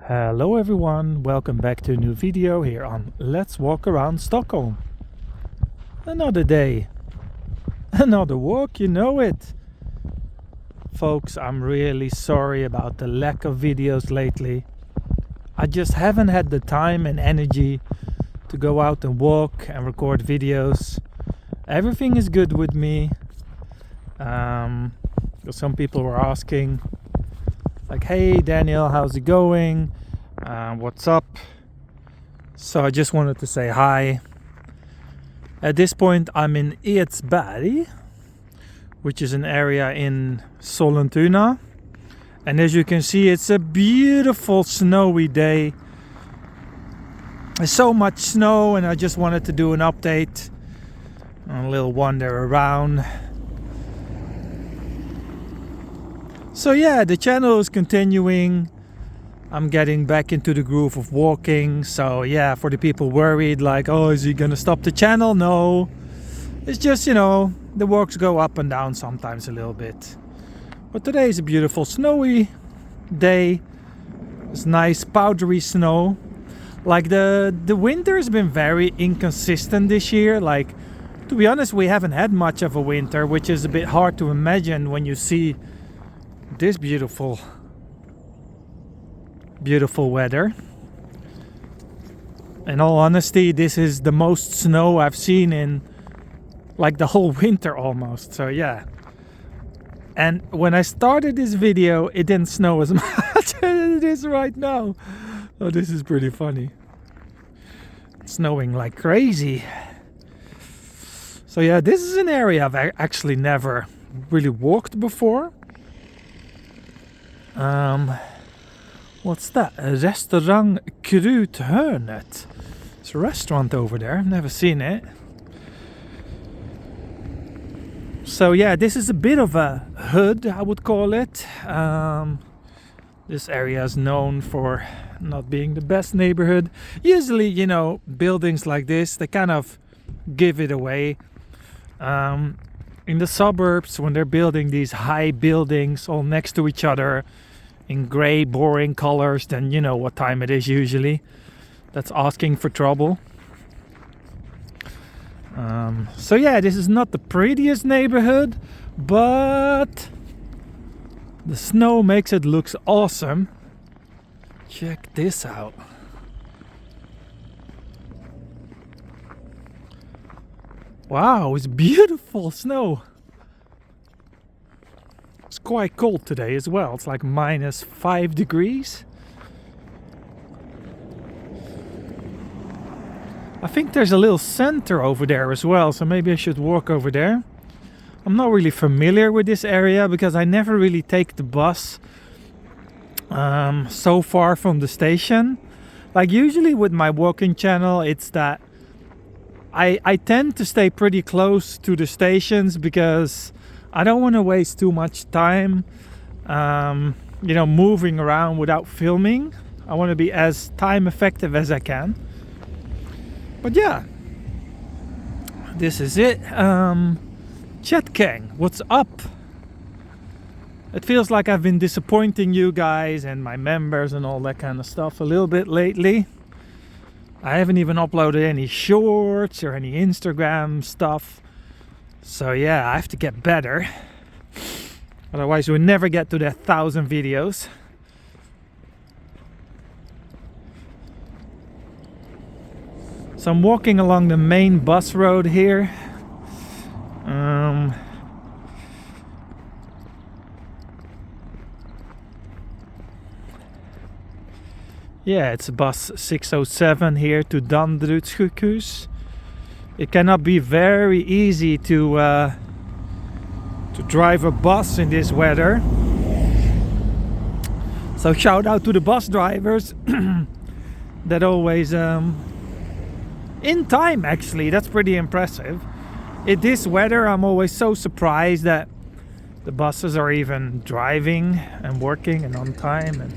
Hello everyone, welcome back to a new video here on Let's Walk Around Stockholm. Another day, another walk, you know it. Folks, I'm really sorry about the lack of videos lately. I just haven't had the time and energy to go out and walk and record videos. Everything is good with me. Some people were asking, like, hey Daniel, how's it going? What's up? So I just wanted to say hi. At this point I'm in Edsbergs, which is an area in Sollentuna. And as you can see, it's a beautiful snowy day. There's so much snow and I just wanted to do an update, a little wander around. So yeah, the channel is continuing. I'm getting back into the groove of walking. So yeah, for the people worried like, oh, is he gonna stop the channel? No. It's just, the walks go up and down sometimes a little bit. But today is a beautiful snowy day. It's nice powdery snow. Like the winter has been very inconsistent this year. Like, to be honest, we haven't had much of a winter, which is a bit hard to imagine when you see this beautiful weather. In all honesty, this is the most snow I've seen in like the whole winter almost. So yeah. And when I started this video, it didn't snow as much as it is right now. Oh, this is pretty funny. It's snowing like crazy. So yeah, this is an area I've actually never really walked before. What's that? Restaurang Kruthörnet. It's a restaurant over there. I've never seen it. So yeah, this is a bit of a hood, I would call it. This area is known for not being the best neighborhood. Usually, buildings like this, they kind of give it away. In the suburbs, when they're building these high buildings all next to each other in grey, boring colors, then you know what time it is usually. That's asking for trouble. So yeah, this is not the prettiest neighborhood, but the snow makes it look awesome. Check this out. Wow, it's beautiful snow. It's quite cold today as well. It's like -5 degrees. I think there's a little center over there as well, so maybe I should walk over there. I'm not really familiar with this area because I never really take the bus so far from the station. Like usually with my walking channel, it's that I tend to stay pretty close to the stations because I don't want to waste too much time moving around without filming. I want to be as time effective as I can. But yeah, this is it. Chetkang, what's up? It feels like I've been disappointing you guys and my members and all that kind of stuff a little bit lately. I haven't even uploaded any shorts or any Instagram stuff. So yeah, I have to get better. Otherwise we'll never get to the 1,000 videos. So I'm walking along the main bus road here. Yeah, it's bus 607 here to Danderudssjukhus. It cannot be very easy to drive a bus in this weather. So shout out to the bus drivers that always in time, actually. That's pretty impressive. In this weather, I'm always so surprised that the buses are even driving and working and on time. And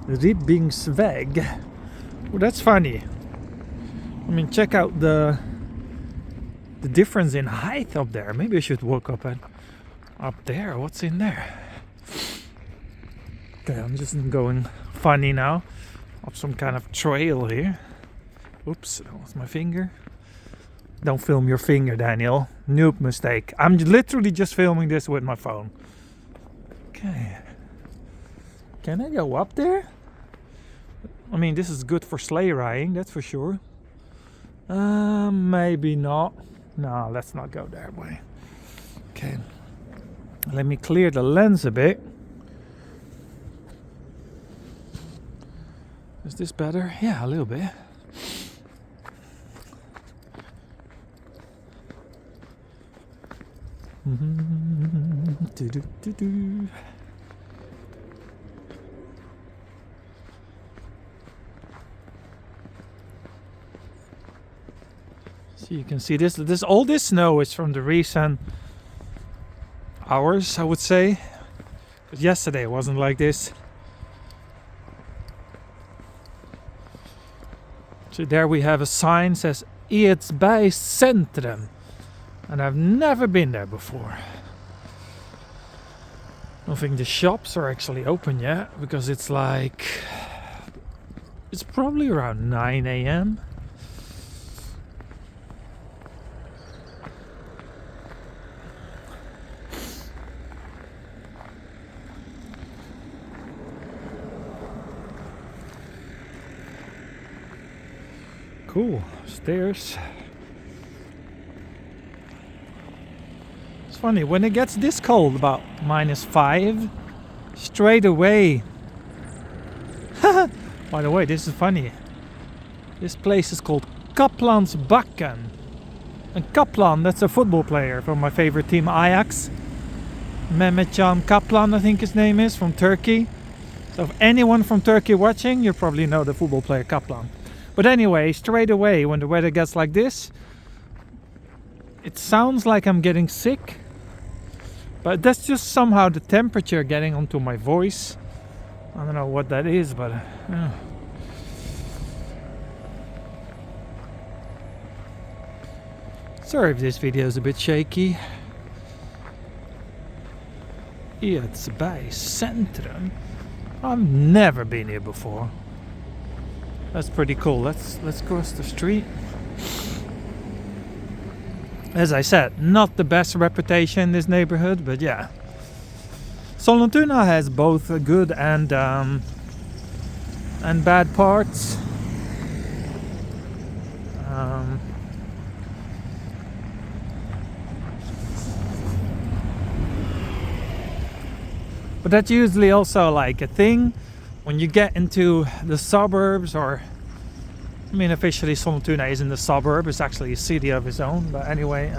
Ribbingsväg. Well, that's funny. I mean, check out the difference in height up there. Maybe I should walk up there. What's in there? Okay, I'm just going funny now. Of some kind of trail here. Oops, that was my finger. Don't film your finger, Daniel. Noob mistake. I'm literally just filming this with my phone. Okay. Can I go up there? I mean, this is good for sleigh riding, that's for sure. Maybe not. No, let's not go that way. Okay. Let me clear the lens a bit. Is this better? Yeah, a little bit. So you can see this all this snow is from the recent hours, I would say. But yesterday it wasn't like this. So there we have a sign that says Edsbergs Centrum. And I've never been there before. I don't think the shops are actually open yet, because it's probably around 9 a.m. Cool, stairs. It's funny, when it gets this cold, about -5, straight away. By the way, this is funny. This place is called Kaplansbacken. And Kaplan, that's a football player from my favorite team, Ajax. Mehmetcan Kaplan, I think his name is, from Turkey. So if anyone from Turkey watching, you probably know the football player Kaplan. But anyway, straight away, when the weather gets like this, it sounds like I'm getting sick. But that's just somehow the temperature getting onto my voice. I don't know what that is, but... Sorry if this video is a bit shaky. Edsbergs Centrum. I've never been here before. That's pretty cool. Let's cross the street. As I said, not the best reputation in this neighborhood, but yeah. Sollentuna has both good and bad parts. But that's usually also like a thing when you get into the suburbs, or I mean, officially Sollentuna isn't a suburb, it's actually a city of its own. But anyway,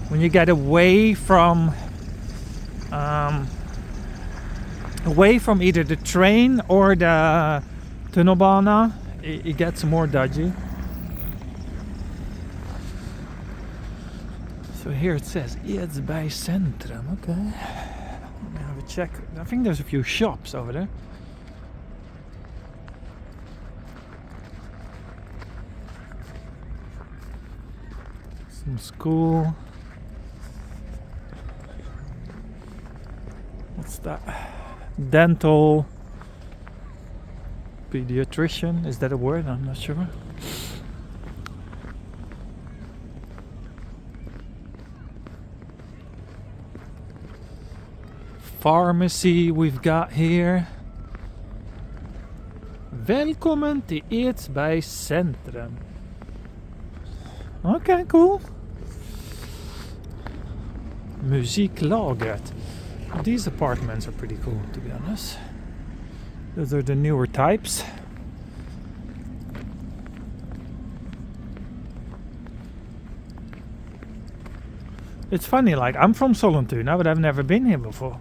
when you get away from either the train or the tunnelbana, it gets more dodgy. So here it says Edsbergs Centrum. Okay, let me have a check. I think there's a few shops over there. Some school. What's that? Dental pediatrician, is that a word? I'm not sure. Pharmacy we've got here. Välkommen till Edsbergs Centrum. Okay, cool. Musiklagret. These apartments are pretty cool, to be honest. Those are the newer types. It's funny, like, I'm from Sollentuna, but I've never been here before.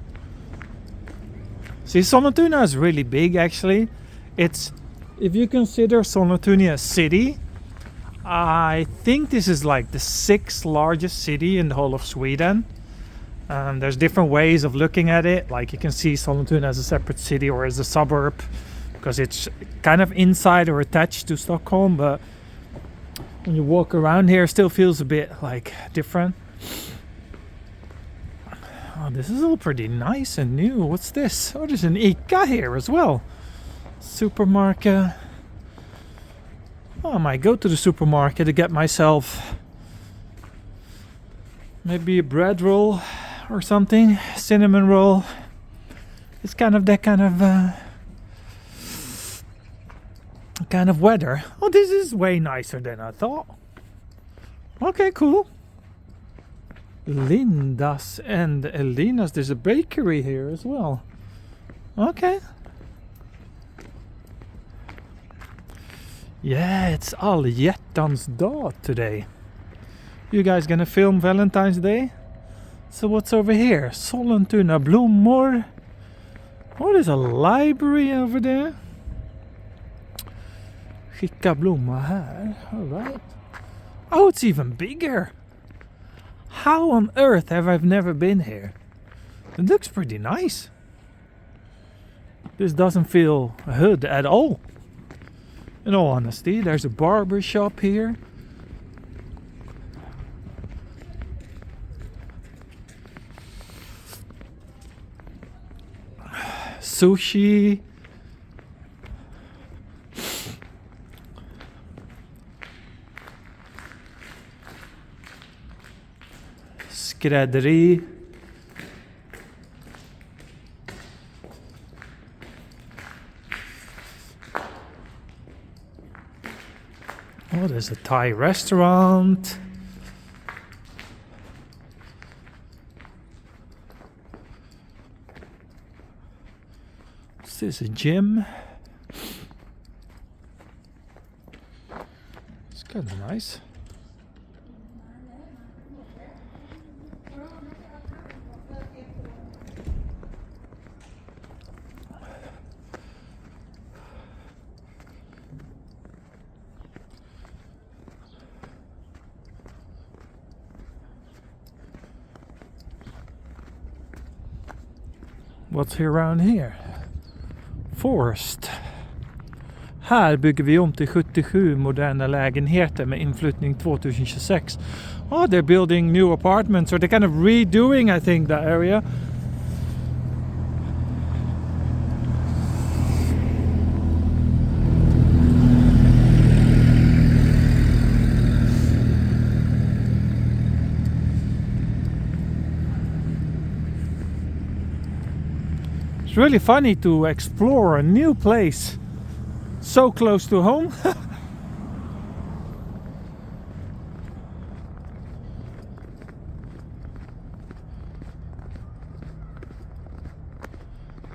See, Sollentuna is really big, actually. It's, if you consider Sollentuna a city, I think this is like the 6th largest city in the whole of Sweden. There's different ways of looking at it. Like, you can see Sollentuna as a separate city or as a suburb, because it's kind of inside or attached to Stockholm. But when you walk around here, it still feels a bit like different. Oh, this is all pretty nice and new. What's this? Oh, there's an ICA here as well. Supermarket. Oh, I might go to the supermarket to get myself maybe a bread roll or something. Cinnamon roll. It's kind of that kind of weather. Oh, this is way nicer than I thought. Okay, cool. Linda's and Elina's. There's a bakery here as well. Okay. Yeah, it's all hjärtans dag today. You guys gonna film Valentine's Day? So what's over here? Sollentuna blommor. Oh, there's a library over there. Skicka blomma här. Alright. Oh, it's even bigger. How on earth have I never been here? It looks pretty nice. This doesn't feel a hood at all. In all honesty, there's a barber shop here. Sushi. Skrädderi. Oh, there's a Thai restaurant. Is this a gym? It's kind of nice. What's here around here? Forest. Här bygger vi om till 77 moderna lägenheter med inflyttning 2026. Oh, they're building new apartments, or they're kind of redoing, I think, that area. It's really funny to explore a new place so close to home.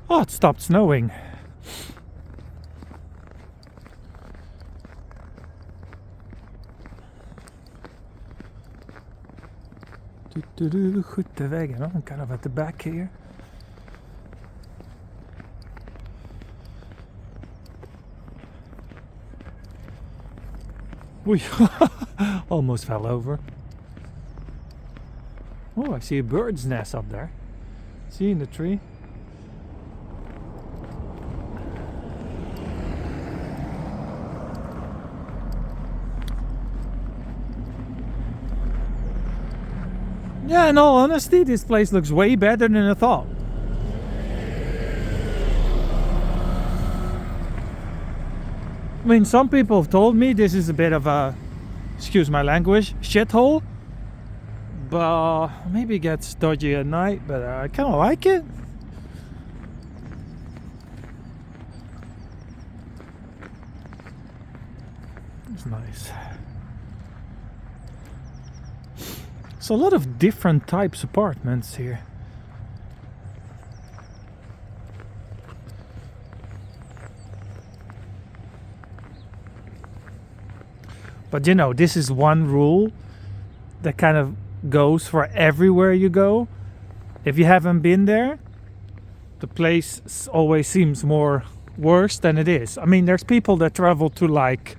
Oh, it stopped snowing. Skyttevägen, I'm kind of at the back here. We almost fell over. Oh, I see a bird's nest up there. See in the tree. Yeah, in all honesty, this place looks way better than I thought. I mean, some people have told me this is a bit of a, excuse my language, shithole. But maybe it gets dodgy at night, but I kind of like it. It's nice. So a lot of different types of apartments here. But you know, this is one rule that kind of goes for everywhere you go. If you haven't been there, the place always seems more worse than it is. I mean, there's people that travel to like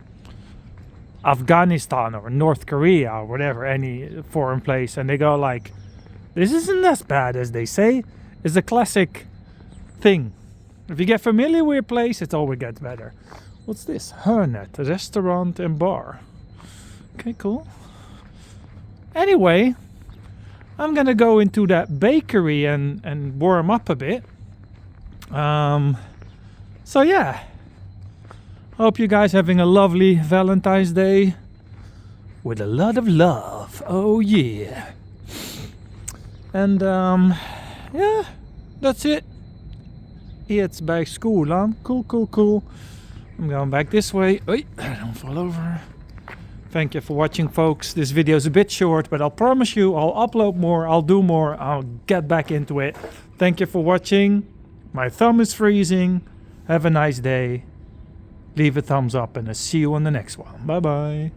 Afghanistan or North Korea or whatever, any foreign place, and they go like, this isn't as bad as they say. It's a classic thing. If you get familiar with a place, it always gets better. What's this? Hörnet, a restaurant and bar. Okay, cool. Anyway, I'm gonna go into that bakery and warm up a bit. So yeah, hope you guys having a lovely Valentine's Day with a lot of love. Oh yeah. And yeah, that's it. Edsbergs skolan. Cool. I'm going back this way. Oi, don't fall over. Thank you for watching, folks. This video is a bit short, but I'll promise you I'll upload more, I'll do more, I'll get back into it. Thank you for watching. My thumb is freezing. Have a nice day. Leave a thumbs up and I'll see you on the next one. Bye bye.